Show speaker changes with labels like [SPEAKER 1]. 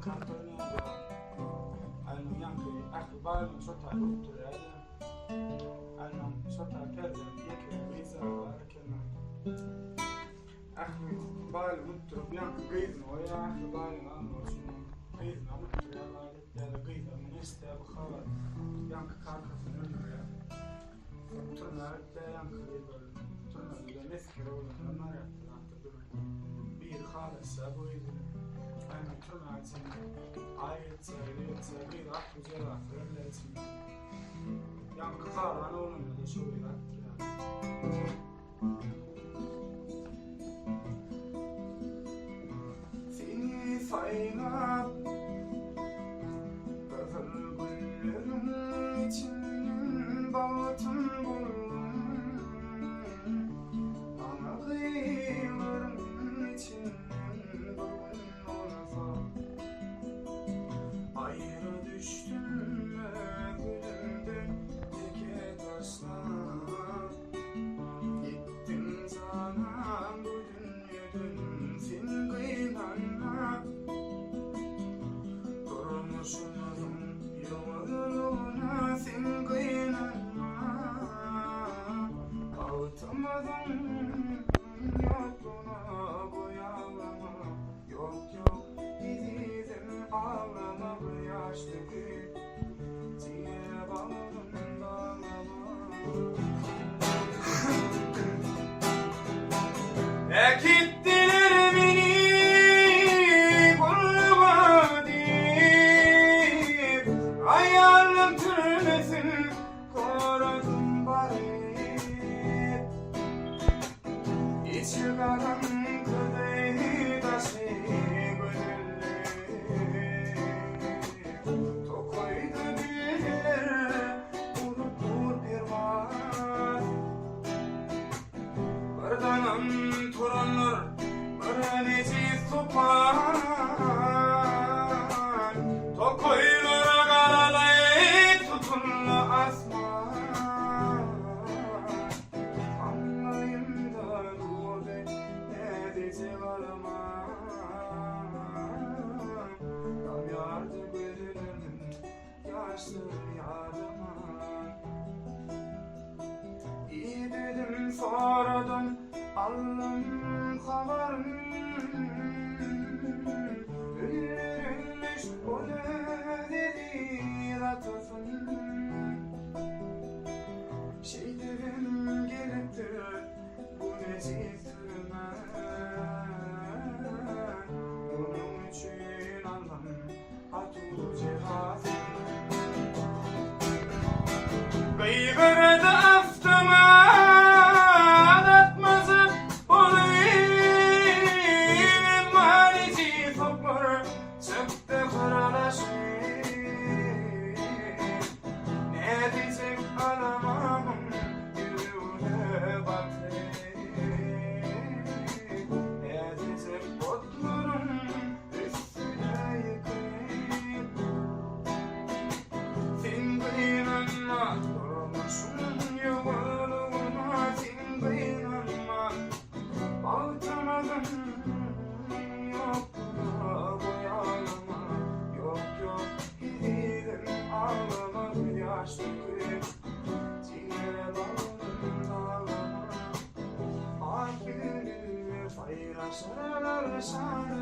[SPEAKER 1] kartona anno yankı akbal sota doktor ya anno sota kaza yake visa barakna akbal mutro yankı gayzna ya akbal anno şunu gayzna mutro ya ya gayzna ministe bu khabar yankı karka fınır ya turna da yankı gayzna turna da neskero da mara bir khalas abu أنا ترى عايز غير أحد زي أفراد لازم يعني قطار أنا ولا من شو يلعب فيني فاينة بفر قلبي تنين باطن قلبي أنا غير تنين ayrı düştüm gülümden teke taşlar gittin sana bu dünyadan sen kıymanla durmuşum yoluna sen kıymanla altamadım yokluğuna boyalama yok yok gidizim ağlama bu yaşlıkı diye bağladım bağlama ekittiler beni kulluğa deyip ayarlı türmesin korudum bari içi karanlıklığı taşı Turanlar öğreneceğiz topan Tokoylara karalayıp tutunla asman Anlayın da doğru ne diyecek alamam Tam yardı gözlerinin yaşları yardıman İyi dedim sonradan Allah'ım haberim Ölürmüş o ne dedi ratasın Şeylerim gerektir bu neciz türüme Bunun için Allah'ım hatu cihazı Gıybırdı aftama Şaralar şaralar